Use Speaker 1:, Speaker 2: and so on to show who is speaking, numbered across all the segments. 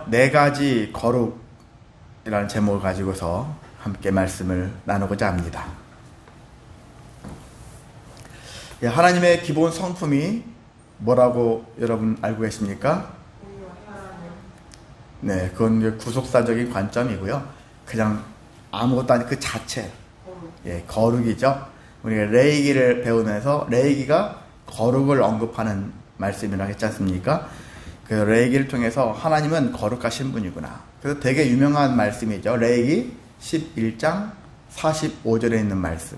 Speaker 1: 네 가지 거룩이라는 제목을 가지고서 함께 말씀을 나누고자 합니다. 하나님의 기본 성품이 뭐라고 여러분 알고 계십니까? 네, 그건 구속사적인 관점이고요. 그냥 아무것도 아닌 그 자체, 거룩이죠. 우리가 레위기를 배우면서 레위기가 거룩을 언급하는 말씀이라고 했지 않습니까? 그 레위기를 통해서 하나님은 거룩하신 분이구나. 그래서 되게 유명한 말씀이죠. 레위기 11장 45절에 있는 말씀.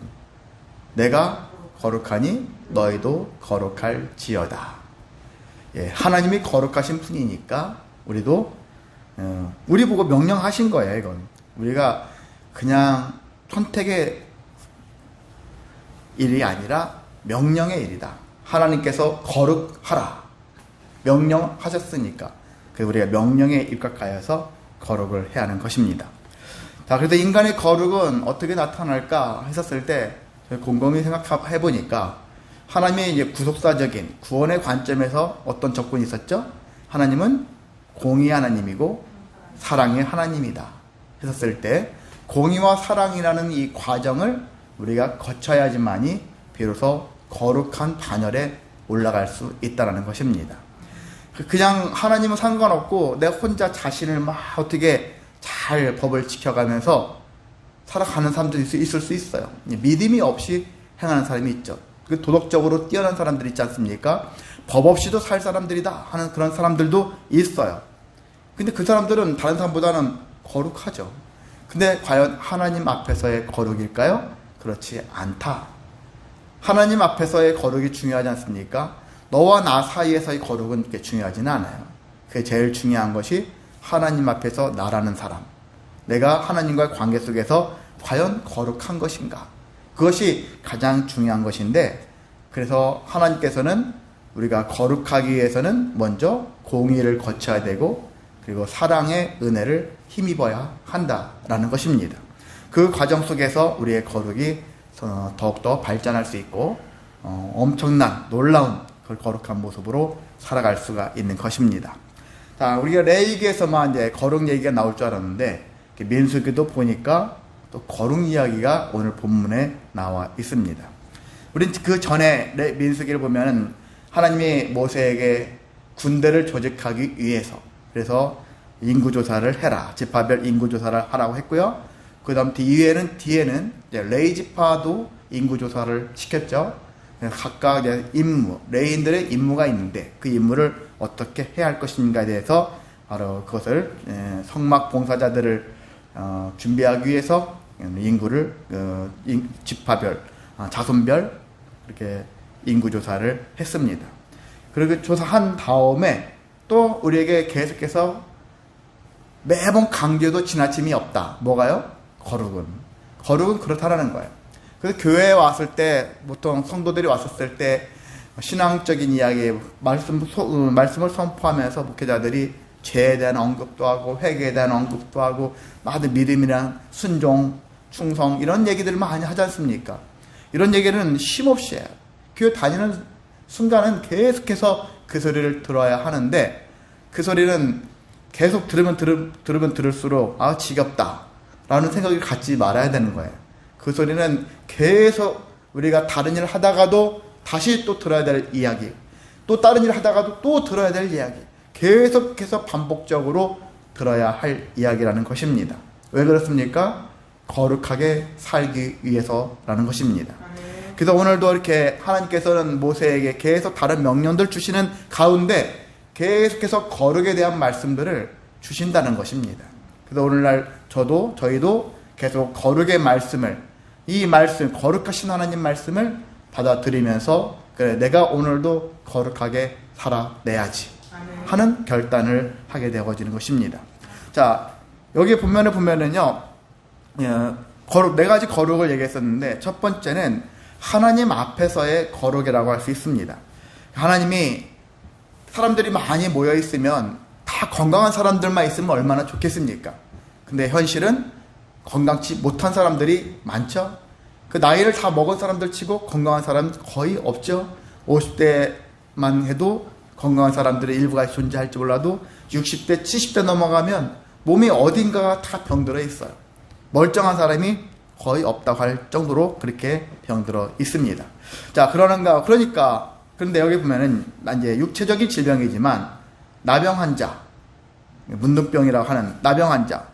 Speaker 1: 내가 거룩하니 너희도 거룩할지어다. 하나님이 거룩하신 분이니까 우리도 우리 보고 명령하신 거예요. 이건 우리가 그냥 선택의 일이 아니라 명령의 일이다. 하나님께서 거룩하라 명령하셨으니까 우리가 명령에 입각하여서 거룩을 해야 하는 것입니다. 자, 그래서 인간의 거룩은 어떻게 나타날까 했었을 때 곰곰이 생각해 보니까 하나님의 이제 구속사적인 구원의 관점에서 어떤 접근이 있었죠? 하나님은 공의 하나님이고 사랑의 하나님이다 했었을 때 공의와 사랑이라는 이 과정을 우리가 거쳐야지만이 비로소 거룩한 반열에 올라갈 수 있다는 것입니다. 그냥 하나님은 상관없고 내 혼자 자신을 막 어떻게 잘 법을 지켜가면서 살아가는 사람도 있을 수 있어요. 믿음이 없이 행하는 사람이 있죠. 도덕적으로 뛰어난 사람들이 있지 않습니까? 법 없이도 살 사람들이다 하는 그런 사람들도 있어요. 근데 그 사람들은 다른 사람보다는 거룩하죠. 근데 과연 하나님 앞에서의 거룩일까요? 그렇지 않다. 하나님 앞에서의 거룩이 중요하지 않습니까? 너와 나 사이에서의 거룩은 그렇게 중요하지는 않아요. 그게 제일 중요한 것이 하나님 앞에서 나라는 사람, 내가 하나님과의 관계 속에서 과연 거룩한 것인가, 그것이 가장 중요한 것인데, 그래서 하나님께서는 우리가 거룩하기 위해서는 먼저 공의를 거쳐야 되고 그리고 사랑의 은혜를 힘입어야 한다라는 것입니다. 그 과정 속에서 우리의 거룩이 더욱더 발전할 수 있고 엄청난 놀라운 거룩한 모습으로 살아갈 수가 있는 것입니다. 자, 우리가 레위기에서만 이제 거룩 얘기가 나올 줄 알았는데 민수기도 보니까 또 거룩 이야기가 오늘 본문에 나와 있습니다. 우린 그 전에 민수기를 보면은 하나님이 모세에게 군대를 조직하기 위해서 그래서 인구조사를 해라, 지파별 인구조사를 하라고 했고요. 그 다음 뒤에는 이제 레위 지파도 인구조사를 시켰죠. 각각 임무, 레위인들의 임무가 있는데 그 임무를 어떻게 해야 할 것인가에 대해서 바로 그것을 성막 봉사자들을 준비하기 위해서 인구를 지파별, 자손별 이렇게 인구조사를 했습니다. 그리고 조사한 다음에 또 우리에게 계속해서 매번 강조도 지나침이 없다. 뭐가요? 거룩은 그렇다라는 거예요. 그래서 교회에 왔을 때, 보통 성도들이 왔었을 때, 신앙적인 이야기, 말씀을 선포하면서 목회자들이 죄에 대한 언급도 하고, 회개에 대한 언급도 하고, 나도 믿음이랑 순종, 충성, 이런 얘기들을 많이 하지 않습니까? 이런 얘기는 쉼없이 해요. 교회 다니는 순간은 계속해서 그 소리를 들어야 하는데, 그 소리는 계속 들으면 들을수록, 지겹다. 라는 생각을 갖지 말아야 되는 거예요. 그 소리는 계속 우리가 다른 일을 하다가도 다시 또 들어야 될 이야기, 또 다른 일을 하다가도 또 들어야 될 이야기, 계속해서 반복적으로 들어야 할 이야기라는 것입니다. 왜 그렇습니까? 거룩하게 살기 위해서라는 것입니다. 그래서 오늘도 이렇게 하나님께서는 모세에게 계속 다른 명령들 주시는 가운데 계속해서 거룩에 대한 말씀들을 주신다는 것입니다. 그래서 오늘날 저희도 계속 거룩의 말씀을, 이 말씀, 거룩하신 하나님 말씀을 받아들이면서 그래, 내가 오늘도 거룩하게 살아내야지 하는 결단을 하게 되어지는 것입니다. 자, 여기 보면은요, 네 가지 거룩을 얘기했었는데 첫 번째는 하나님 앞에서의 거룩이라고 할 수 있습니다. 하나님이 사람들이 많이 모여 있으면 다 건강한 사람들만 있으면 얼마나 좋겠습니까? 근데 현실은 건강치 못한 사람들이 많죠. 그 나이를 다 먹은 사람들 치고 건강한 사람은 거의 없죠. 50대만 해도 건강한 사람들의 일부가 존재할지 몰라도 60대, 70대 넘어가면 몸이 어딘가가 다 병들어 있어요. 멀쩡한 사람이 거의 없다고 할 정도로 그렇게 병들어 있습니다. 자, 그런데 여기 보면은 이제 육체적인 질병이지만 나병 환자, 문둥병이라고 하는 나병 환자,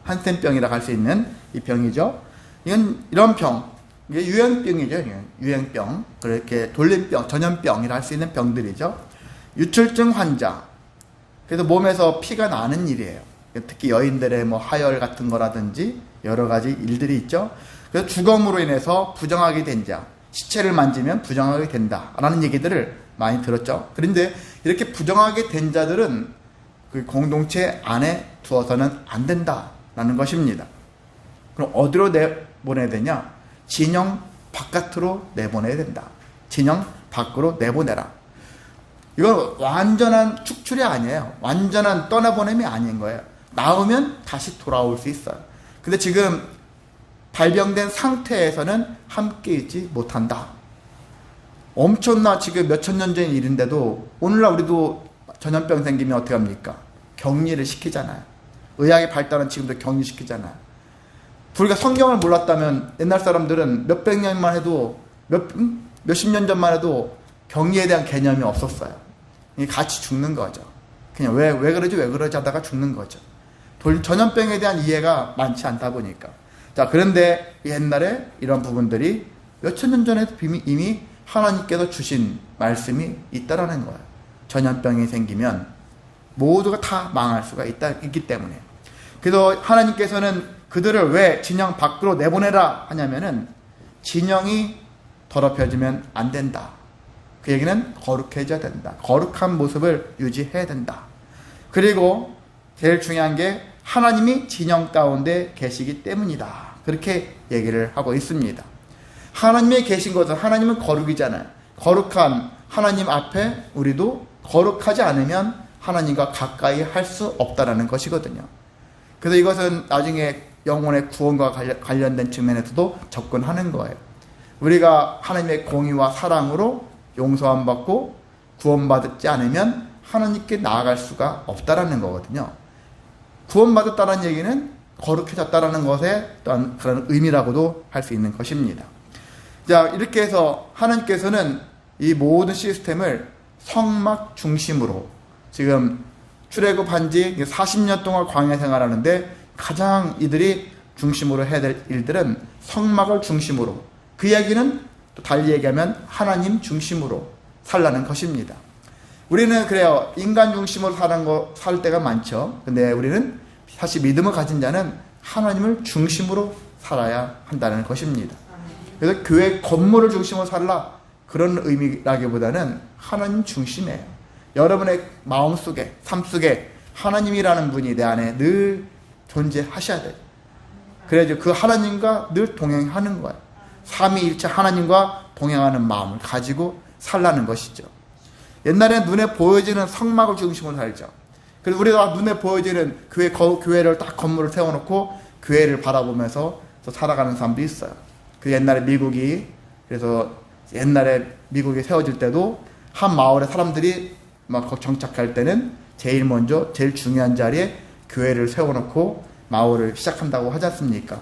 Speaker 1: 한센병이라고 할 수 있는 이 병이죠. 이런 병, 이게 유행병이죠. 유행병, 그렇게 돌림병, 전염병이라 할 수 있는 병들이죠. 유출증 환자, 그래서 몸에서 피가 나는 일이에요. 특히 여인들의 뭐 하열 같은 거라든지 여러 가지 일들이 있죠. 그래서 주검으로 인해서 부정하게 된 자, 시체를 만지면 부정하게 된다라는 얘기들을 많이 들었죠. 그런데 이렇게 부정하게 된 자들은 그 공동체 안에 두어서는 안 된다라는 것입니다. 그럼 어디로 내보내야 되냐? 진영 바깥으로 내보내야 된다. 진영 밖으로 내보내라. 이건 완전한 축출이 아니에요. 완전한 떠나보냄이 아닌 거예요. 나오면 다시 돌아올 수 있어요. 근데 지금 발병된 상태에서는 함께 있지 못한다. 엄청나 지금 몇천 년 전 일인데도 오늘날 우리도 전염병 생기면 어떻게 합니까? 격리를 시키잖아요. 의학의 발달은 지금도 격리시키잖아요. 우리가 성경을 몰랐다면 옛날 사람들은 몇백 년만 해도 몇십 년 전만 해도 격리에 대한 개념이 없었어요. 같이 죽는 거죠. 그냥 왜 그러지 하다가 죽는 거죠. 전염병에 대한 이해가 많지 않다 보니까. 자, 그런데 옛날에 이런 부분들이 몇천 년 전에도 이미 하나님께서 주신 말씀이 있다라는 거예요. 전염병이 생기면 모두가 다 망할 수가 있기 때문에. 그래서 하나님께서는 그들을 왜 진영 밖으로 내보내라 하냐면은 진영이 더럽혀지면 안 된다. 그 얘기는 거룩해져야 된다. 거룩한 모습을 유지해야 된다. 그리고 제일 중요한 게 하나님이 진영 가운데 계시기 때문이다. 그렇게 얘기를 하고 있습니다. 하나님이 계신 것은, 하나님은 거룩이잖아요. 거룩한 하나님 앞에 우리도 거룩하지 않으면 하나님과 가까이 할 수 없다라는 것이거든요. 그래서 이것은 나중에 영혼의 구원과 관련된 측면에서도 접근하는 거예요. 우리가 하나님의 공의와 사랑으로 용서함 받고 구원받지 않으면 하나님께 나아갈 수가 없다라는 거거든요. 구원받았다는 얘기는 거룩해졌다라는 것에 또한 그런 의미라고도 할 수 있는 것입니다. 자, 이렇게 해서 하나님께서는 이 모든 시스템을 성막 중심으로, 지금 출애굽한 지 40년 동안 광야 생활하는데 가장 이들이 중심으로 해야 될 일들은 성막을 중심으로, 그 이야기는 또 달리 얘기하면 하나님 중심으로 살라는 것입니다. 우리는 그래요, 인간 중심으로 살 때가 많죠. 근데 우리는 사실 믿음을 가진 자는 하나님을 중심으로 살아야 한다는 것입니다. 그래서 교회 건물을 중심으로 살라, 그런 의미라기보다는 하나님 중심이에요. 여러분의 마음속에, 삶 속에 하나님이라는 분이 내 안에 늘 존재하셔야 돼요. 그래야지 그 하나님과 늘 동행하는 거예요. 삼위일체 하나님과 동행하는 마음을 가지고 살라는 것이죠. 옛날에 눈에 보여지는 성막을 중심으로 살죠. 그래서 우리가 눈에 보여지는 교회를 딱 건물을 세워놓고 교회를 바라보면서 살아가는 사람도 있어요. 그 옛날에 미국이 세워질 때도 한 마을의 사람들이 막 정착할 때는 제일 먼저 제일 중요한 자리에 교회를 세워놓고 마을을 시작한다고 하지 않습니까?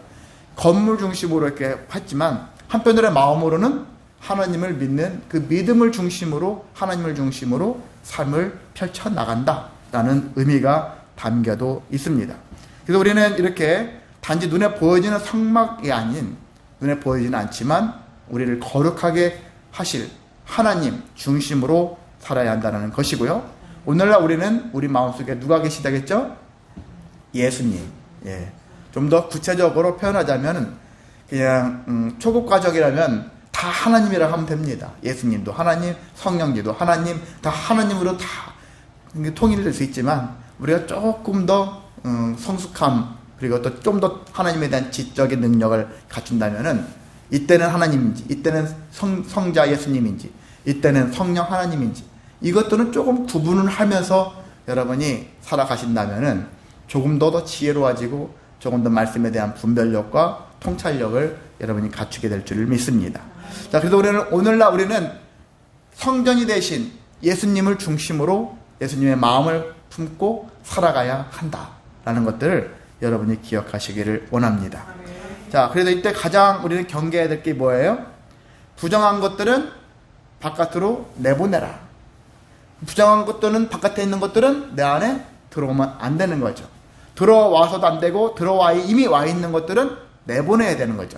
Speaker 1: 건물 중심으로 이렇게 했지만 한편으로는 마음으로는 하나님을 믿는 그 믿음을 중심으로, 하나님을 중심으로 삶을 펼쳐나간다라는 의미가 담겨도 있습니다. 그래서 우리는 이렇게 단지 눈에 보여지는 성막이 아닌, 눈에 보이지는 않지만 우리를 거룩하게 하실 하나님 중심으로 살아야 한다는 것이고요. 오늘날 우리는 우리 마음속에 누가 계시다겠죠? 예수님. 예. 좀 더 구체적으로 표현하자면 그냥 초급 과정이라면 다 하나님이라 하면 됩니다. 예수님도 하나님, 성령님도 하나님, 다 하나님으로 다 통일될 수 있지만 우리가 조금 더 성숙함, 그리고 또 좀 더 하나님에 대한 지적인 능력을 갖춘다면은 이때는 하나님인지, 이때는 성자 예수님인지, 이때는 성령 하나님인지, 이것들은 조금 구분을 하면서 여러분이 살아가신다면은 조금 더 지혜로워지고 조금 더 말씀에 대한 분별력과 통찰력을 여러분이 갖추게 될 줄을 믿습니다. 자, 그래서 오늘날 우리는 성전이 되신 예수님을 중심으로 예수님의 마음을 품고 살아가야 한다라는 것들을 여러분이 기억하시기를 원합니다. 자, 그래서 이때 가장 우리는 경계해야 될 게 뭐예요? 부정한 것들은 바깥으로 내보내라. 부정한 것들은, 바깥에 있는 것들은 내 안에 들어오면 안 되는 거죠. 들어와서도 안 되고 이미 와 있는 것들은 내보내야 되는 거죠.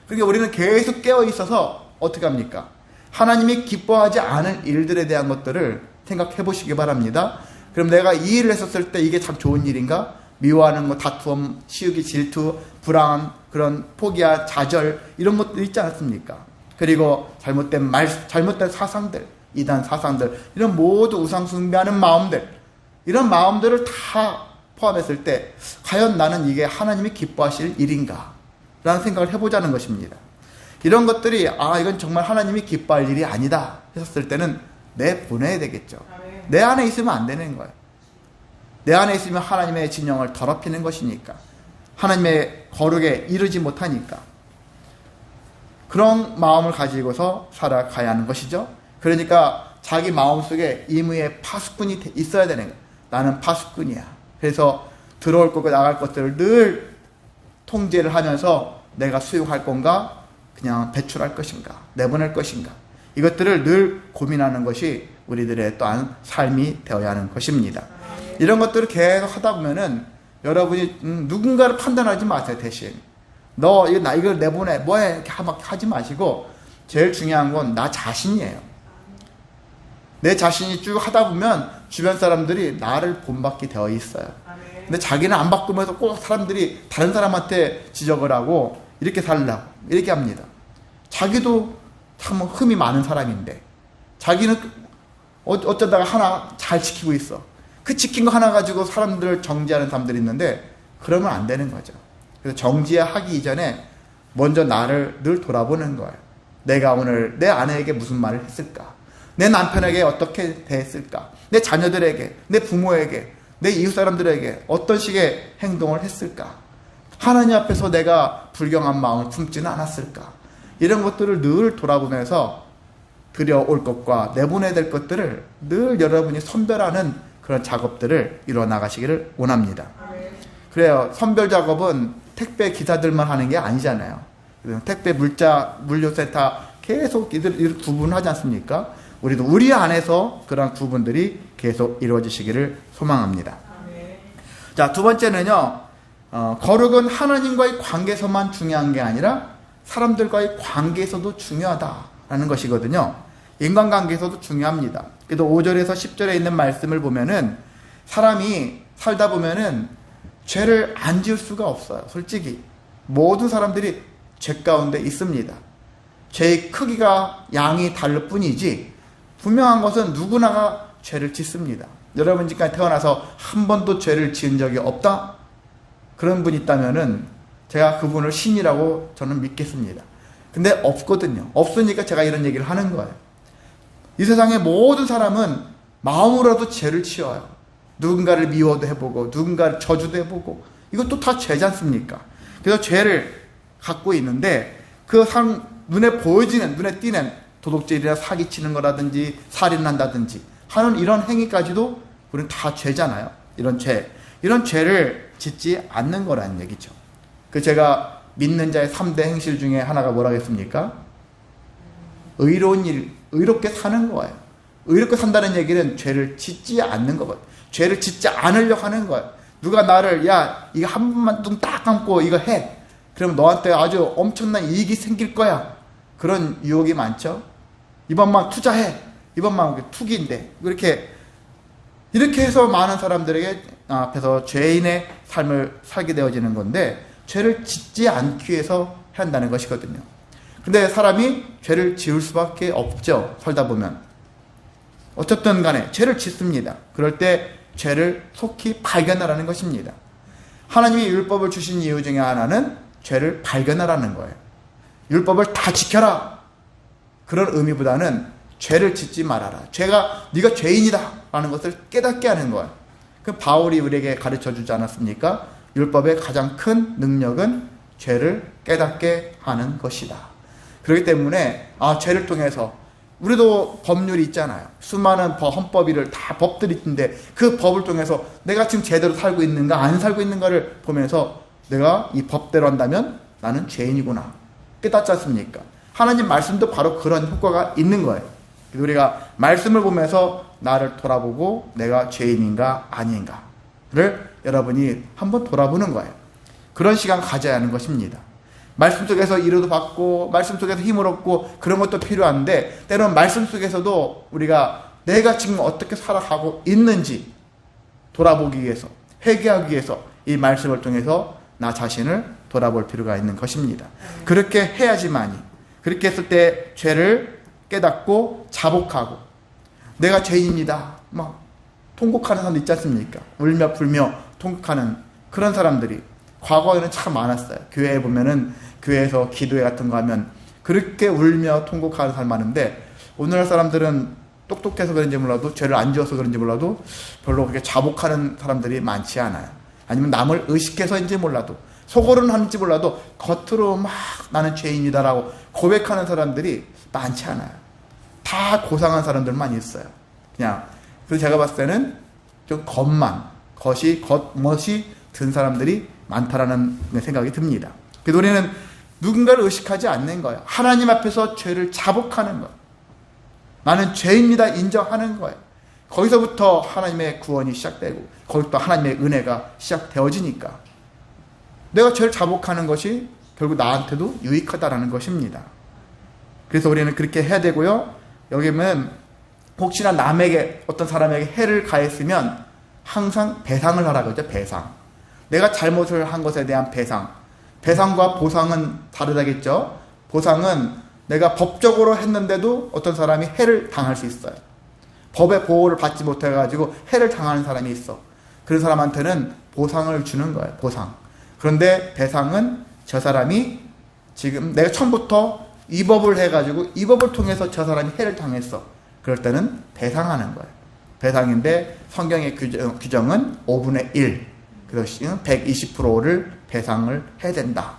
Speaker 1: 그러니까 우리는 계속 깨어 있어서 어떻게 합니까? 하나님이 기뻐하지 않은 일들에 대한 것들을 생각해 보시기 바랍니다. 그럼 내가 이 일을 했었을 때 이게 참 좋은 일인가? 미워하는 거, 다툼, 시기, 질투, 불안, 그런 포기와 좌절, 이런 것들 있지 않습니까? 그리고 잘못된 사상들, 이단 사상들, 이런 모두 우상 숭배하는 마음들, 이런 마음들을 다 포함했을 때 과연 나는 이게 하나님이 기뻐하실 일인가? 라는 생각을 해보자는 것입니다. 이런 것들이 이건 정말 하나님이 기뻐할 일이 아니다 했었을 때는 내보내야 되겠죠. 내 안에 있으면 안 되는 거예요. 내 안에 있으면 하나님의 진영을 더럽히는 것이니까, 하나님의 거룩에 이르지 못하니까 그런 마음을 가지고서 살아가야 하는 것이죠. 그러니까 자기 마음속에 임의의 파수꾼이 있어야 되는 거예요. 나는 파수꾼이야. 그래서 들어올 것과 나갈 것들을 늘 통제를 하면서 내가 수용할 건가, 그냥 배출할 것인가, 내보낼 것인가, 이것들을 늘 고민하는 것이 우리들의 또한 삶이 되어야 하는 것입니다. 이런 것들을 계속 하다 보면은 여러분이 누군가를 판단하지 마세요. 대신 이걸 내보내 뭐해 이렇게 하지 마시고, 제일 중요한 건 나 자신이에요. 내 자신이 쭉 하다 보면 주변 사람들이 나를 본받게 되어 있어요. 근데 자기는 안 바꾸면서 꼭 사람들이 다른 사람한테 지적을 하고 이렇게 살라고 이렇게 합니다. 자기도 참 흠이 많은 사람인데 자기는 어쩌다가 하나 잘 지키고 있어. 그 지킨 거 하나 가지고 사람들을 정죄하는 사람들이 있는데 그러면 안 되는 거죠. 그래서 정죄하기 이전에 먼저 나를 늘 돌아보는 거예요. 내가 오늘 내 아내에게 무슨 말을 했을까? 내 남편에게 어떻게 대했을까? 내 자녀들에게, 내 부모에게, 내 이웃 사람들에게 어떤 식의 행동을 했을까? 하나님 앞에서 내가 불경한 마음을 품지는 않았을까? 이런 것들을 늘 돌아보면서 들여올 것과 내보내야 될 것들을 늘 여러분이 선별하는 그런 작업들을 이루어 나가시기를 원합니다. 그래요. 선별 작업은 택배 기사들만 하는 게 아니잖아요. 택배 물류센터 계속 이들 구분하지 않습니까? 우리도 우리 안에서 그런 구분들이 계속 이루어지시기를 소망합니다. 자, 두 번째는요, 거룩은 하나님과의 관계에서만 중요한 게 아니라 사람들과의 관계에서도 중요하다라는 것이거든요. 인간관계에서도 중요합니다. 그래도 5절에서 10절에 있는 말씀을 보면은 사람이 살다 보면은 죄를 안 지을 수가 없어요. 솔직히 모든 사람들이 죄 가운데 있습니다. 죄의 크기가 양이 다를 뿐이지 분명한 것은 누구나가 죄를 짓습니다. 여러분 지금까지 태어나서 한 번도 죄를 지은 적이 없다? 그런 분이 있다면은 제가 그분을 신이라고 저는 믿겠습니다. 근데 없거든요. 없으니까 제가 이런 얘기를 하는 거예요. 이 세상의 모든 사람은 마음으로도 죄를 지어요. 누군가를 미워도 해보고 누군가를 저주도 해보고 이것도 다 죄지 않습니까? 그래서 죄를 갖고 있는데 그 사람 눈에 보여지는, 눈에 띄는 도둑질이나 사기치는 거라든지 살인한다든지 하는 이런 행위까지도 우리는 다 죄잖아요. 이런 죄를 짓지 않는 거라는 얘기죠. 그 제가 믿는 자의 3대 행실 중에 하나가 뭐라고 했습니까? 의로운 일, 의롭게 사는 거예요. 의롭게 산다는 얘기는 죄를 짓지 않는 거거든요. 죄를 짓지 않으려고 하는 거예요. 누가 나를 야 이거 한 번만 눈 딱 감고 이거 해. 그러면 너한테 아주 엄청난 이익이 생길 거야. 그런 유혹이 많죠. 이번만 투자해. 이번만 투기인데 이렇게 해서 많은 사람들에게 앞에서 죄인의 삶을 살게 되어지는 건데 죄를 짓지 않기 위해서 해야 한다는 것이거든요. 근데 사람이 죄를 지을 수밖에 없죠. 살다 보면 어쨌든 간에 죄를 짓습니다. 그럴 때 죄를 속히 발견하라는 것입니다. 하나님이 율법을 주신 이유 중에 하나는 죄를 발견하라는 거예요. 율법을 다 지켜라 그런 의미보다는 죄를 짓지 말아라. 네가 죄인이다 라는 것을 깨닫게 하는 거예요. 그 바울이 우리에게 가르쳐 주지 않았습니까? 율법의 가장 큰 능력은 죄를 깨닫게 하는 것이다. 그렇기 때문에 죄를 통해서 우리도 법률이 있잖아요. 수많은 헌법이를 다 법들이 있는데 그 법을 통해서 내가 지금 제대로 살고 있는가 안 살고 있는가를 보면서 내가 이 법대로 한다면 나는 죄인이구나 깨닫지 않습니까? 하나님 말씀도 바로 그런 효과가 있는 거예요. 그래서 우리가 말씀을 보면서 나를 돌아보고 내가 죄인인가 아닌가를 여러분이 한번 돌아보는 거예요. 그런 시간 가져야 하는 것입니다. 말씀 속에서 위로도 받고 말씀 속에서 힘을 얻고 그런 것도 필요한데 때로는 말씀 속에서도 우리가 내가 지금 어떻게 살아가고 있는지 돌아보기 위해서 회개하기 위해서 이 말씀을 통해서 나 자신을 돌아볼 필요가 있는 것입니다. 그렇게 해야지만이 그렇게 했을 때 죄를 깨닫고 자복하고 내가 죄인입니다 막 통곡하는 사람도 있지 않습니까? 울며 불며 통곡하는 그런 사람들이 과거에는 참 많았어요. 교회에 보면은 교회에서 기도회 같은 거 하면 그렇게 울며 통곡하는 사람 많은데 오늘날 사람들은 똑똑해서 그런지 몰라도 죄를 안 지어서 그런지 몰라도 별로 그렇게 자복하는 사람들이 많지 않아요. 아니면 남을 의식해서인지 몰라도 속으로는 하는지 몰라도 겉으로 막 나는 죄인이다라고 고백하는 사람들이 많지 않아요. 다 고상한 사람들만 있어요. 그냥 그래서 제가 봤을 때는 좀 겉멋이 든 사람들이 많다라는 생각이 듭니다. 그래서 우리는 누군가를 의식하지 않는 거예요. 하나님 앞에서 죄를 자복하는 거예요. 나는 죄입니다 인정하는 거예요. 거기서부터 하나님의 구원이 시작되고 거기서부터 하나님의 은혜가 시작되어지니까 내가 죄를 자복하는 것이 결국 나한테도 유익하다라는 것입니다. 그래서 우리는 그렇게 해야 되고요. 여기 보면 혹시나 남에게 어떤 사람에게 해를 가했으면 항상 배상을 하라고 하죠. 배상. 내가 잘못을 한 것에 대한 배상. 배상과 보상은 다르다겠죠. 보상은 내가 법적으로 했는데도 어떤 사람이 해를 당할 수 있어요. 법의 보호를 받지 못해가지고 해를 당하는 사람이 있어. 그런 사람한테는 보상을 주는 거예요. 보상. 그런데 배상은 저 사람이 지금 내가 처음부터 이 법을 해가지고 이 법을 통해서 저 사람이 해를 당했어. 그럴 때는 배상하는 거예요. 배상인데 성경의 규정은 5분의 1. 그래서 120%를 배상을 해야 된다.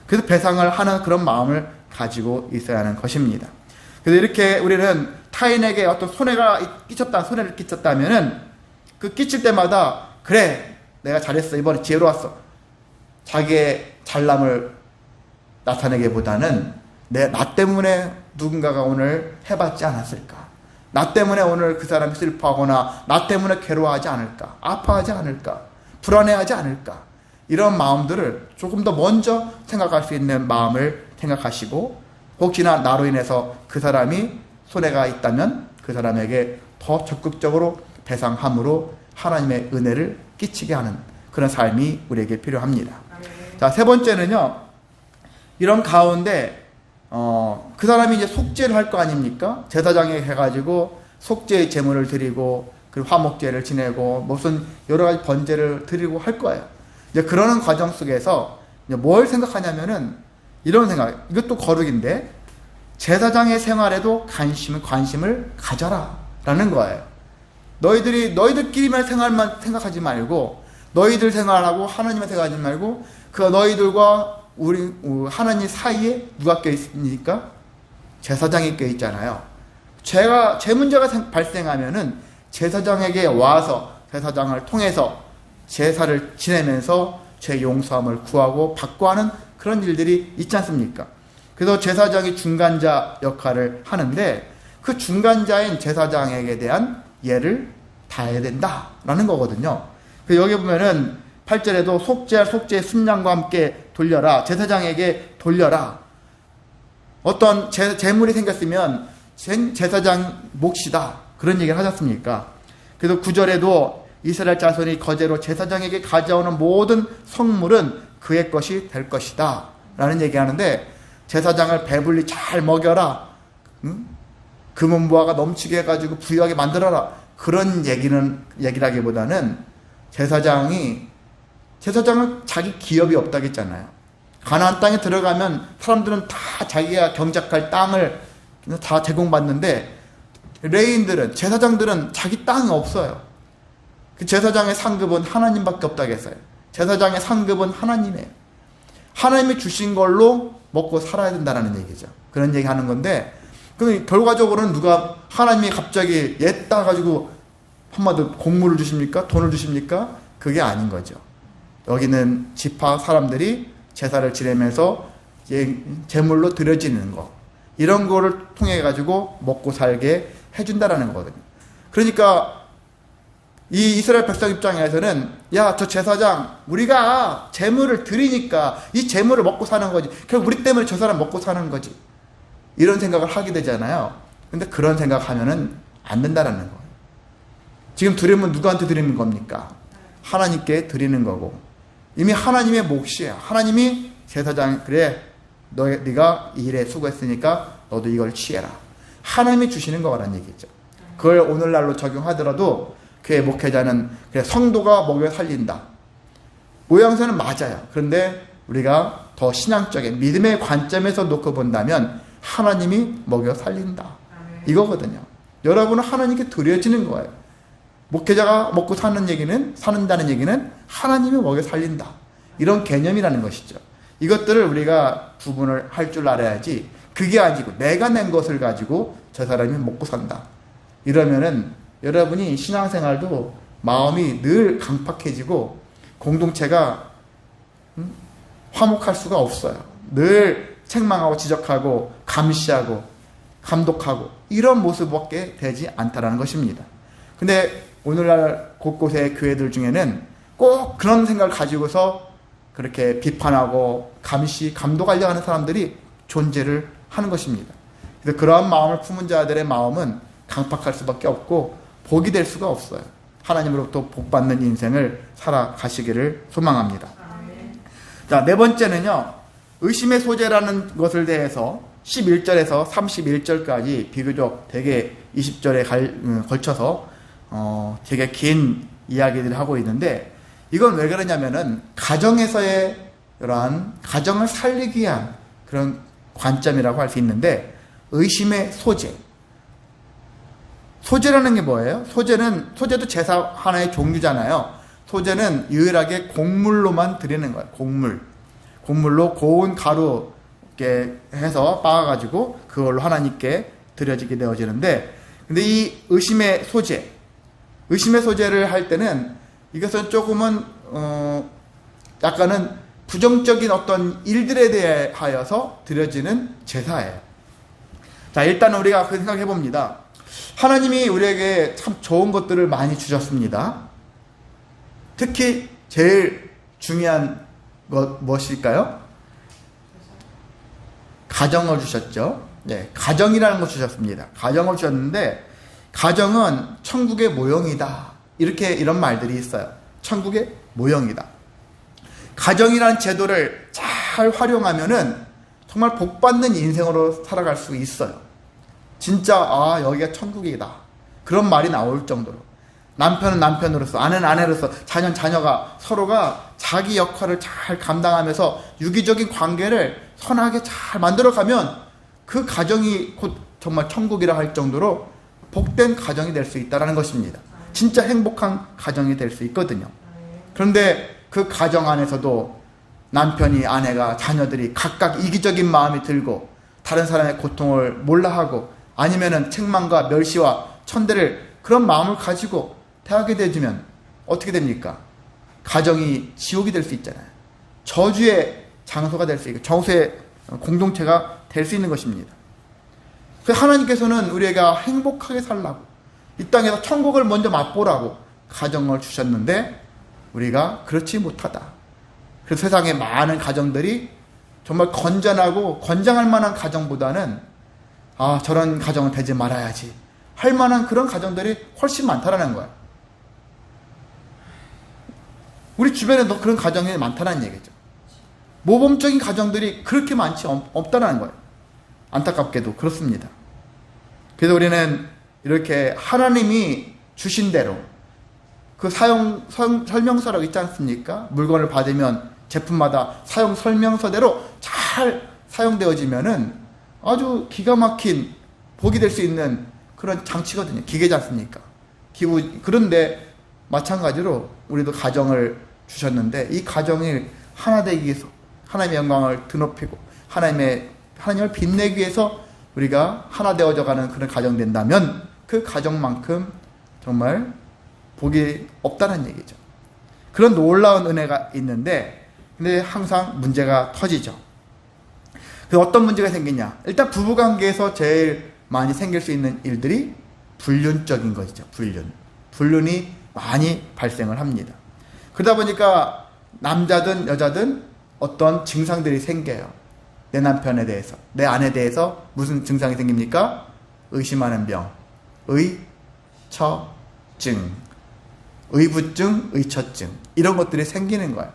Speaker 1: 그래서 배상을 하는 그런 마음을 가지고 있어야 하는 것입니다. 그래서 이렇게 우리는 타인에게 어떤 손해를 끼쳤다면은 그 끼칠 때마다 그래 내가 잘했어 이번에 지혜로웠어 자기의 잘남을 나타내기보다는 나 때문에 누군가가 오늘 해봤지 않았을까, 나 때문에 오늘 그 사람이 슬퍼하거나 나 때문에 괴로워하지 않을까, 아파하지 않을까, 불안해하지 않을까, 이런 마음들을 조금 더 먼저 생각할 수 있는 마음을 생각하시고 혹시나 나로 인해서 그 사람이 손해가 있다면 그 사람에게 더 적극적으로 배상함으로 하나님의 은혜를 끼치게 하는 그런 삶이 우리에게 필요합니다. 자, 세 번째는요, 이런 가운데 그 사람이 이제 속죄를 할 거 아닙니까? 제사장에 해가지고 속죄의 제물을 드리고 그리고 화목제를 지내고 무슨 여러 가지 번제를 드리고 할 거예요. 이제 그러는 과정 속에서 이제 뭘 생각하냐면은 이런 생각, 이것도 거룩인데 제사장의 생활에도 관심을 가져라 라는 거예요. 너희들끼리만 생활만 생각하지 말고 너희들 생활하고 하나님의 생각하지 말고 그 너희들과 우리 하나님 사이에 누가 껴있습니까? 제사장이 껴있잖아요. 죄 문제가 발생하면은 제사장에게 와서 제사장을 통해서 제사를 지내면서 죄 용서함을 구하고 받고 하는 그런 일들이 있지 않습니까? 그래서 제사장이 중간자 역할을 하는데 그 중간자인 제사장에게 대한 예를 다해야 된다라는 거거든요. 여기 보면은 8절에도 속죄의 순양과 함께 돌려라. 제사장에게 돌려라. 어떤 재물이 생겼으면 제사장 몫이다. 그런 얘기를 하셨습니까? 그래서 9절에도 이스라엘 자손이 거제로 제사장에게 가져오는 모든 성물은 그의 것이 될 것이다. 라는 얘기하는데 제사장을 배불리 잘 먹여라. 금은보화가 넘치게 해가지고 부유하게 만들어라. 그런 얘기라기보다는 제사장은 자기 기업이 없다겠잖아요. 가나안 땅에 들어가면 사람들은 다 자기가 경작할 땅을 다 제공받는데 레위인들은 제사장들은 자기 땅이 없어요. 그 제사장의 상급은 하나님밖에 없다고 했어요. 제사장의 상급은 하나님이에요. 하나님이 주신 걸로 먹고 살아야 된다는 얘기죠. 그런 얘기 하는 건데 그럼 결과적으로는 하나님이 갑자기 옛 따가지고 한마디로 곡물을 주십니까? 돈을 주십니까? 그게 아닌 거죠. 여기는 지파 사람들이 제사를 지내면서 제물로 드려지는 거, 이런 거를 통해 가지고 먹고 살게 해준다라는 거거든요. 그러니까 이 이스라엘 백성 입장에서는 야, 저 제사장 우리가 제물을 드리니까 이 제물을 먹고 사는 거지, 결국 우리 때문에 저 사람 먹고 사는 거지, 이런 생각을 하게 되잖아요. 근데 그런 생각하면은 안 된다라는 거예요. 지금 드리면 누구한테 드리는 겁니까? 하나님께 드리는 거고, 이미 하나님의 몫이야. 하나님이 제사장, 그래 네가 이 일에 수고했으니까 너도 이걸 취해라, 하나님이 주시는 거라는 얘기죠. 그걸 오늘날로 적용하더라도 교회 목회자는 그래 성도가 먹여 살린다, 모양새는 맞아요. 그런데 우리가 더 신앙적인 믿음의 관점에서 놓고 본다면 하나님이 먹여 살린다, 이거거든요. 여러분은 하나님께 드려지는 거예요. 목회자가 먹고 산다는 얘기는 하나님이 먹여 살린다, 이런 개념이라는 것이죠. 이것들을 우리가 구분을 할 줄 알아야지, 그게 아니고 내가 낸 것을 가지고 저 사람이 먹고 산다, 이러면은 여러분이 신앙생활도 마음이 늘 강팍해지고 공동체가 화목할 수가 없어요. 늘 책망하고 지적하고 감시하고 감독하고 이런 모습밖에 되지 않다라는 것입니다. 근데 오늘날 곳곳의 교회들 중에는 꼭 그런 생각을 가지고서 그렇게 비판하고 감시, 감독하려고 하는 사람들이 존재를 하는 것입니다. 그래서 그러한 마음을 품은 자들의 마음은 강팍할 수밖에 없고 복이 될 수가 없어요. 하나님으로부터 복받는 인생을 살아가시기를 소망합니다. 자, 네 번째는요, 의심의 소재라는 것을 대해서 11절에서 31절까지 비교적 되게 20절에 걸쳐서 되게 긴 이야기들을 하고 있는데, 이건 왜 그러냐면은 가정에서의 이러한 가정을 살리기 위한 그런 관점이라고 할 수 있는데, 의심의 소재라는 게 뭐예요? 소재도 제사 하나의 종류잖아요. 소재는 유일하게 곡물로만 드리는 거예요. 곡물로 고운 가루 이렇게 해서 빻아가지고 그걸로 하나님께 드려지게 되어지는데, 근데 이 의심의 소재를 할 때는 이것은 조금은 약간은 부정적인 어떤 일들에 대하여서 드려지는 제사예요. 자, 일단은 우리가 그 생각해 봅니다. 하나님이 우리에게 참 좋은 것들을 많이 주셨습니다. 특히 제일 중요한 것 무엇일까요? 가정을 주셨죠. 네, 가정이라는 걸 주셨습니다. 가정을 주셨는데, 가정은 천국의 모형이다, 이런 말들이 있어요. 천국의 모형이다. 가정이라는 제도를 잘 활용하면은 정말 복받는 인생으로 살아갈 수 있어요. 진짜 여기가 천국이다, 그런 말이 나올 정도로, 남편은 남편으로서, 아내는 아내로서, 자녀는 자녀가 서로가 자기 역할을 잘 감당하면서 유기적인 관계를 선하게 잘 만들어가면 그 가정이 곧 정말 천국이라 할 정도로 복된 가정이 될 수 있다는 것입니다. 진짜 행복한 가정이 될 수 있거든요. 그런데 그 가정 안에서도 남편이, 아내가, 자녀들이 각각 이기적인 마음이 들고 다른 사람의 고통을 몰라하고 아니면은 책망과 멸시와 천대를 그런 마음을 가지고 대하게 되면 어떻게 됩니까? 가정이 지옥이 될 수 있잖아요. 저주의 장소가 될 수 있고 저주의 공동체가 될 수 있는 것입니다. 그래서 하나님께서는 우리가 행복하게 살라고, 이 땅에서 천국을 먼저 맛보라고 가정을 주셨는데 우리가 그렇지 못하다. 그래서 세상에 많은 가정들이 정말 건전하고 건장할 만한 가정보다는 저런 가정은 되지 말아야지 할 만한 그런 가정들이 훨씬 많다라는 거야. 우리 주변에도 그런 가정이 많다는 얘기죠. 모범적인 가정들이 그렇게 많지 없다는 거예요. 안타깝게도 그렇습니다. 그래서 우리는 이렇게 하나님이 주신 대로 그 사용 설명서라고 있지 않습니까? 물건을 받으면 제품마다 사용 설명서대로 잘 사용되어지면은 아주 기가 막힌 복이 될 수 있는 그런 장치거든요. 기계지 않습니까? 그런데 마찬가지로 우리도 가정을 주셨는데 이 가정이 하나 되기 위해서 하나님의 영광을 드높이고 하나님을 빛내기 위해서 우리가 하나 되어져 가는 그런 가정 된다면 그 가정만큼 정말 복이 없다는 얘기죠. 그런 놀라운 은혜가 있는데 근데 항상 문제가 터지죠. 그 어떤 문제가 생기냐? 일단 부부관계에서 제일 많이 생길 수 있는 일들이 불륜적인 것이죠. 불륜이 많이 발생을 합니다. 그러다 보니까 남자든 여자든 어떤 증상들이 생겨요. 내 남편에 대해서, 내 아내에 대해서 무슨 증상이 생깁니까? 의심하는 병, 의처증, 의부증, 의처증 이런 것들이 생기는 거예요.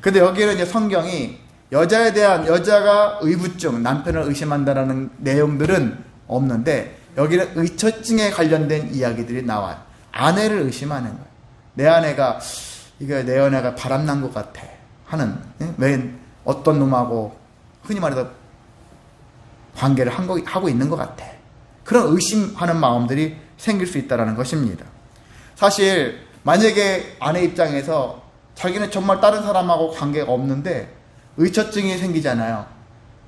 Speaker 1: 근데 여기는 이제 성경이 여자에 대한 여자가 의부증, 남편을 의심한다라는 내용들은 없는데 여기는 의처증에 관련된 이야기들이 나와요. 아내를 의심하는 거예요. 내 아내가 바람난 것 같아 하는, 왜 어떤 놈하고 흔히 말해서 관계를 하고 있는 것 같아. 그런 의심하는 마음들이 생길 수 있다는 것입니다. 사실 만약에 아내 입장에서 자기는 정말 다른 사람하고 관계가 없는데 의처증이 생기잖아요.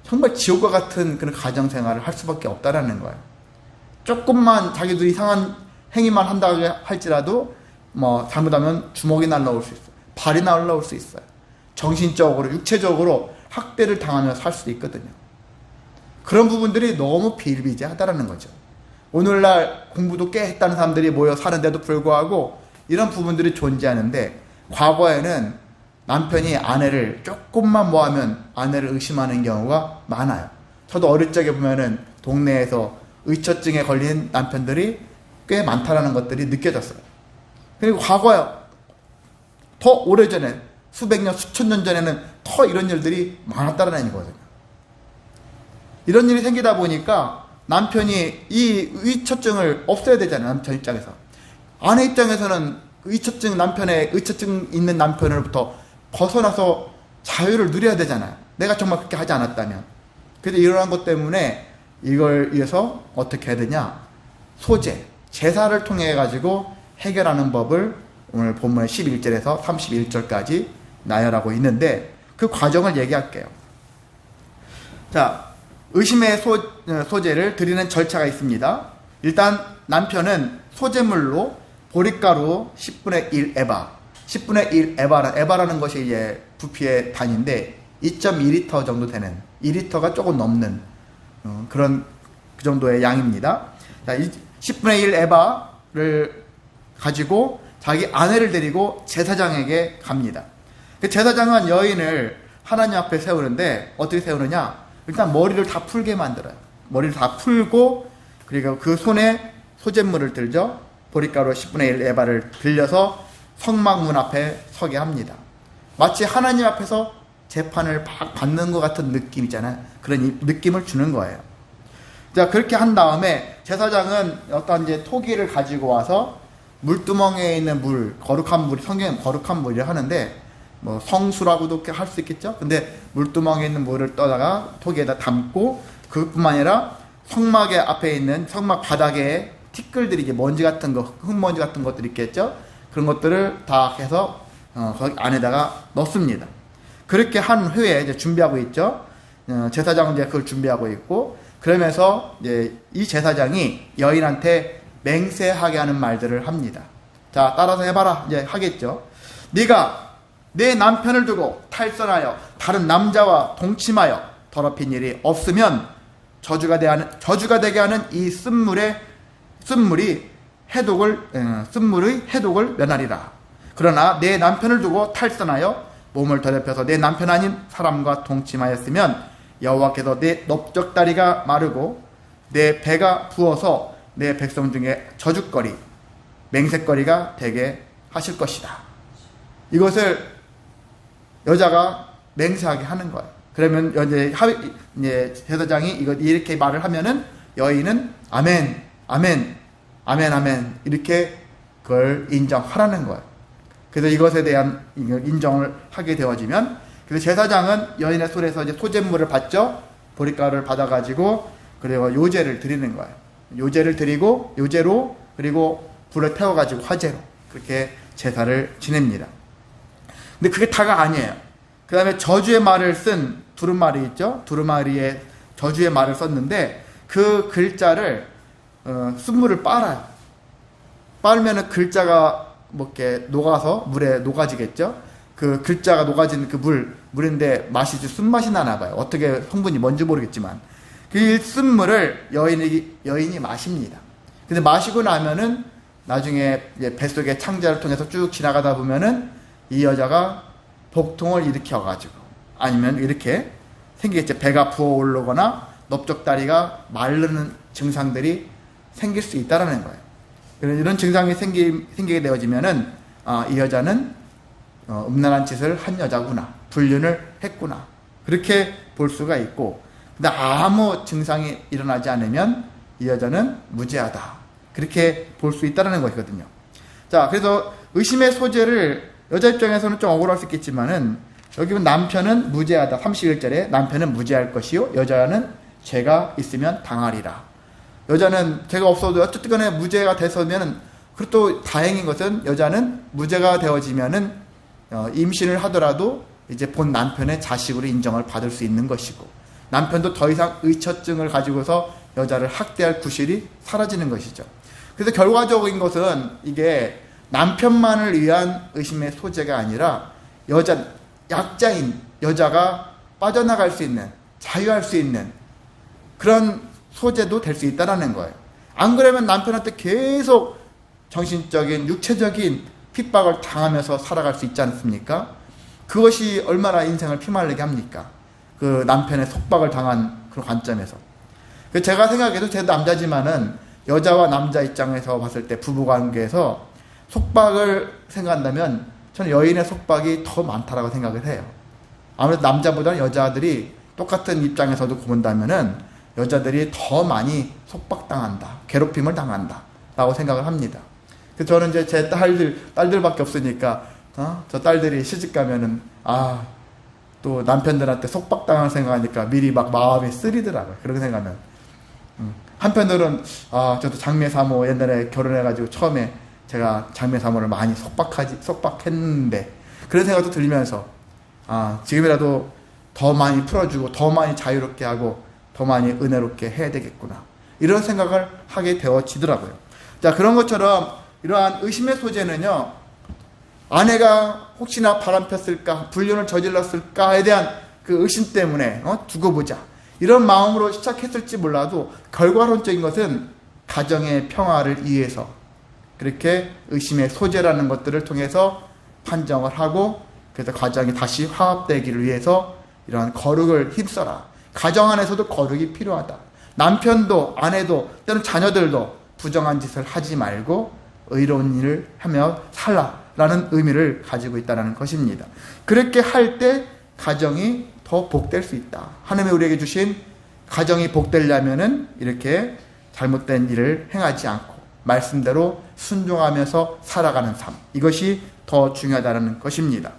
Speaker 1: 정말 지옥과 같은 그런 가정생활을 할 수밖에 없다라는 거예요. 조금만 자기도 이상한 행위만 한다고 할지라도 잘못하면 주먹이 날라올 수 있어요. 발이 날라올 수 있어요. 정신적으로 육체적으로 학대를 당하며 살 수도 있거든요. 그런 부분들이 너무 비일비재하다라는 거죠. 오늘날 공부도 꽤 했다는 사람들이 모여 사는데도 불구하고 이런 부분들이 존재하는데 과거에는 남편이 아내를 조금만 하면 아내를 의심하는 경우가 많아요. 저도 어릴 적에 보면은 동네에서 의처증에 걸린 남편들이 꽤 많다라는 것들이 느껴졌어요. 그리고 과거에 더 오래전에 수백 년, 수천 년 전에는 더 이런 일들이 많았다라는 거거든요. 이런 일이 생기다 보니까 남편이 이 의처증을 없애야 되잖아요. 남편 입장에서. 아내 입장에서는 남편의 의처증 있는 남편으로부터 벗어나서 자유를 누려야 되잖아요. 내가 정말 그렇게 하지 않았다면. 그래서 이러한 것 때문에 이걸 위해서 어떻게 해야 되냐? 제사를 통해 가지고 해결하는 법을 오늘 본문의 11절에서 31절까지 나열하고 있는데 그 과정을 얘기할게요. 자, 의심의 소재를 드리는 절차가 있습니다. 일단 남편은 소재물로 보릿가루 10분의 1 에바, 10분의 1 에바라는 것이 이제 부피의 단위인데 2.2리터 정도 되는, 2리터가 조금 넘는 그 정도의 양입니다. 자, 10분의 1 에바를 가지고 자기 아내를 데리고 제사장에게 갑니다. 그 제사장은 여인을 하나님 앞에 세우는데 어떻게 세우느냐? 일단 머리를 다 풀게 만들어요. 머리를 다 풀고 그리고 그 손에 소재물을 들죠. 보릿가루 10분의 1 에바를 들려서 성막문 앞에 서게 합니다. 마치 하나님 앞에서 재판을 받는 것 같은 느낌이잖아요. 그런 느낌을 주는 거예요. 자, 그렇게 한 다음에 제사장은 어떤 이제 토기를 가지고 와서 물두멍에 있는 물, 거룩한 물이, 성경은 거룩한 물이라 하는데 성수라고도 할 수 있겠죠. 근데 물두멍에 있는 물을 떠다가 토기에다 담고 그것뿐만 아니라 성막의 앞에 있는 성막 바닥에 티끌들이 이제 먼지 같은 거, 흙먼지 같은 것들이 있겠죠. 그런 것들을 다 해서 거기 안에다가 넣습니다. 그렇게 한 후에 이제 준비하고 있죠. 제사장은 이제 그걸 준비하고 있고, 그러면서 이제 이 제사장이 여인한테 맹세하게 하는 말들을 합니다. 자, 따라서 해봐라. 이제 하겠죠. 네가 내 남편을 두고 탈선하여 다른 남자와 동침하여 더럽힌 일이 없으면 저주가 되게 하는 이 쓴물의 해독을 면하리라. 그러나 내 남편을 두고 탈선하여 몸을 더럽혀서 내 남편 아닌 사람과 동침하였으면 여호와께서 내 넓적다리가 마르고 내 배가 부어서 내 백성 중에 저주거리, 맹세거리가 되게 하실 것이다. 이것을 여자가 맹세하게 하는 거예요. 그러면 이제 제사장이 이렇게 말을 하면은 여인은 아멘, 아멘, 아멘, 아멘 이렇게 그걸 인정하라는 거예요. 그래서 이것에 대한 인정을 하게 되어지면, 그래서 제사장은 여인의 손에서 이제 소재물을 받죠. 보릿가루를 받아가지고 그리고 요제를 드리는 거예요. 요제를 드리고 요제로 그리고 불을 태워가지고 화제로 그렇게 제사를 지냅니다. 근데 그게 다가 아니에요. 그 다음에 저주의 말을 쓴 두루마리 있죠. 두루마리에 저주의 말을 썼는데 그 글자를 쓴물을 빨아요. 빨면은 글자가 뭐 이렇게 녹아서 물에 녹아지겠죠. 그 글자가 녹아진 그 물인데 맛이 쓴맛이 나나 봐요. 어떻게 성분이 뭔지 모르겠지만 그 쓴물을 여인이 마십니다. 근데 마시고 나면은 나중에 뱃속의 창자를 통해서 쭉 지나가다 보면은 이 여자가 복통을 일으켜가지고 아니면 이렇게 생기겠죠. 배가 부어오르거나 넓적다리가 마르는 증상들이 생길 수 있다라는 거예요. 이런 증상이 생기게 되어지면은 이 여자는 음란한 짓을 한 여자구나, 불륜을 했구나, 그렇게 볼 수가 있고, 근데 아무 증상이 일어나지 않으면 이 여자는 무죄하다, 그렇게 볼 수 있다는 것이거든요. 자, 그래서 의심의 소재를 여자 입장에서는 좀 억울할 수 있겠지만은 여기 보면 남편은 무죄하다, 31절에 남편은 무죄할 것이요 여자는 죄가 있으면 당하리라. 여자는 죄가 없어도 어쨌든 간에 무죄가 돼서면은, 그리고 또 다행인 것은 여자는 무죄가 되어지면은 임신을 하더라도 이제 본 남편의 자식으로 인정을 받을 수 있는 것이고, 남편도 더 이상 의처증을 가지고서 여자를 학대할 구실이 사라지는 것이죠. 그래서 결과적인 것은 이게 남편만을 위한 의심의 소재가 아니라 약자인 여자가 빠져나갈 수 있는, 자유할 수 있는 그런 소재도 될 수 있다는 거예요. 안 그러면 남편한테 계속 정신적인, 육체적인 핍박을 당하면서 살아갈 수 있지 않습니까? 그것이 얼마나 인생을 피말리게 합니까? 그 남편의 속박을 당한 그런 관점에서. 제가 생각해도 제 남자지만은 여자와 남자 입장에서 봤을 때 부부관계에서 속박을 생각한다면 저는 여인의 속박이 더 많다라고 생각을 해요. 아무래도 남자보다는 여자들이 똑같은 입장에서도 본다면은 여자들이 더 많이 속박당한다, 괴롭힘을 당한다 라고 생각을 합니다. 그래서 저는 이제 제 딸들밖에 없으니까 저 딸들이 시집 가면은 또 남편들한테 속박당할 생각하니까 미리 막 마음이 쓰리더라고요. 그렇게 생각하면. 한편으로는 저도 장매사모 옛날에 결혼해가지고 처음에 제가 장매사모를 많이 속박했는데 그런 생각도 들면서 지금이라도 더 많이 풀어주고 더 많이 자유롭게 하고 더 많이 은혜롭게 해야 되겠구나, 이런 생각을 하게 되어지더라고요. 자, 그런 것처럼 이러한 의심의 소재는요, 아내가 혹시나 바람폈을까, 불륜을 저질렀을까에 대한 그 의심 때문에 두고 보자, 이런 마음으로 시작했을지 몰라도 결과론적인 것은 가정의 평화를 위해서 그렇게 의심의 소재라는 것들을 통해서 판정을 하고, 그래서 가정이 다시 화합되기를 위해서 이러한 거룩을 힘써라. 가정 안에서도 거룩이 필요하다. 남편도 아내도 때로는 자녀들도 부정한 짓을 하지 말고 의로운 일을 하며 살라라는 의미를 가지고 있다는 것입니다. 그렇게 할 때 가정이 더 복될 수 있다. 하나님이 우리에게 주신 가정이 복되려면은 이렇게 잘못된 일을 행하지 않고 말씀대로 순종하면서 살아가는 삶, 이것이 더 중요하다는 것입니다.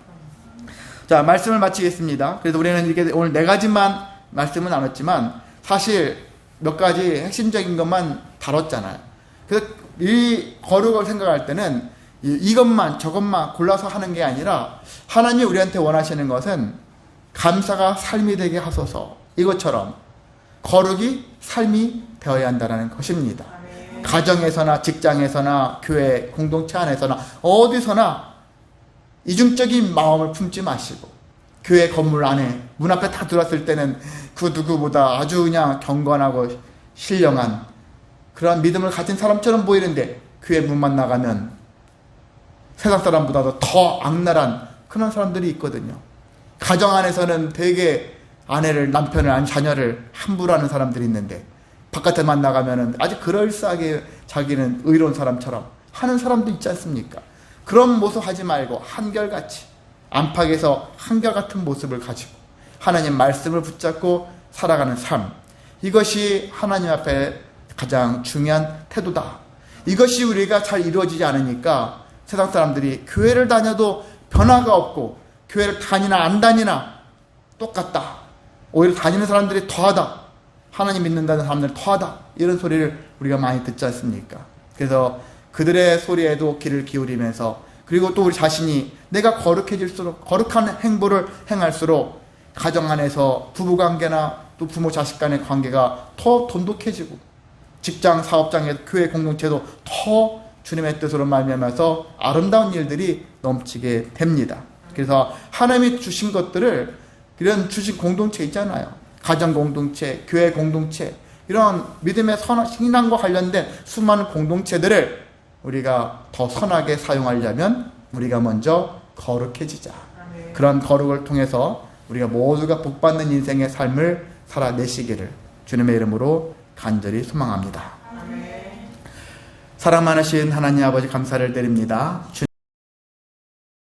Speaker 1: 자, 말씀을 마치겠습니다. 그래서 우리는 이렇게 오늘 4가지만 말씀은 나눴지만 사실 몇 가지 핵심적인 것만 다뤘잖아요. 그래서 이 거룩을 생각할 때는 이것만 저것만 골라서 하는 게 아니라 하나님이 우리한테 원하시는 것은 감사가 삶이 되게 하소서, 이것처럼 거룩이 삶이 되어야 한다는 것입니다. 가정에서나 직장에서나 교회 공동체 안에서나 어디서나 이중적인 마음을 품지 마시고, 교회 건물 안에 문 앞에 다 들어왔을 때는 그 누구보다 아주 그냥 경건하고 신령한 그런 믿음을 가진 사람처럼 보이는데 교회 문만 나가면 세상 사람보다도 더 악랄한 그런 사람들이 있거든요. 가정 안에서는 되게 아내를, 남편을, 아니 자녀를 함부로 하는 사람들이 있는데 바깥에만 나가면은 아주 그럴싸하게 자기는 의로운 사람처럼 하는 사람도 있지 않습니까? 그런 모습 하지 말고 한결같이 안팎에서 한결같은 모습을 가지고 하나님 말씀을 붙잡고 살아가는 삶, 이것이 하나님 앞에 가장 중요한 태도다. 이것이 우리가 잘 이루어지지 않으니까 세상 사람들이 교회를 다녀도 변화가 없고 교회를 다니나 안 다니나 똑같다, 오히려 다니는 사람들이 더하다, 하나님 믿는다는 사람들 더하다, 이런 소리를 우리가 많이 듣지 않습니까? 그래서 그들의 소리에도 귀를 기울이면서, 그리고 또 우리 자신이 내가 거룩해질수록, 거룩한 행보를 행할수록 가정 안에서 부부관계나 또 부모 자식 간의 관계가 더 돈독해지고 직장 사업장에 교회 공동체도 더 주님의 뜻으로 말미암아서 아름다운 일들이 넘치게 됩니다. 그래서 하나님이 주신 것들을 이런 주신 공동체 있잖아요. 가정 공동체, 교회 공동체, 이런 믿음의 신앙과 관련된 수많은 공동체들을 우리가 더 선하게 사용하려면 우리가 먼저 거룩해지자. 그런 거룩을 통해서 우리가 모두가 복받는 인생의 삶을 살아내시기를 주님의 이름으로 간절히 소망합니다. 사랑 많으신 하나님 아버지 감사를 드립니다.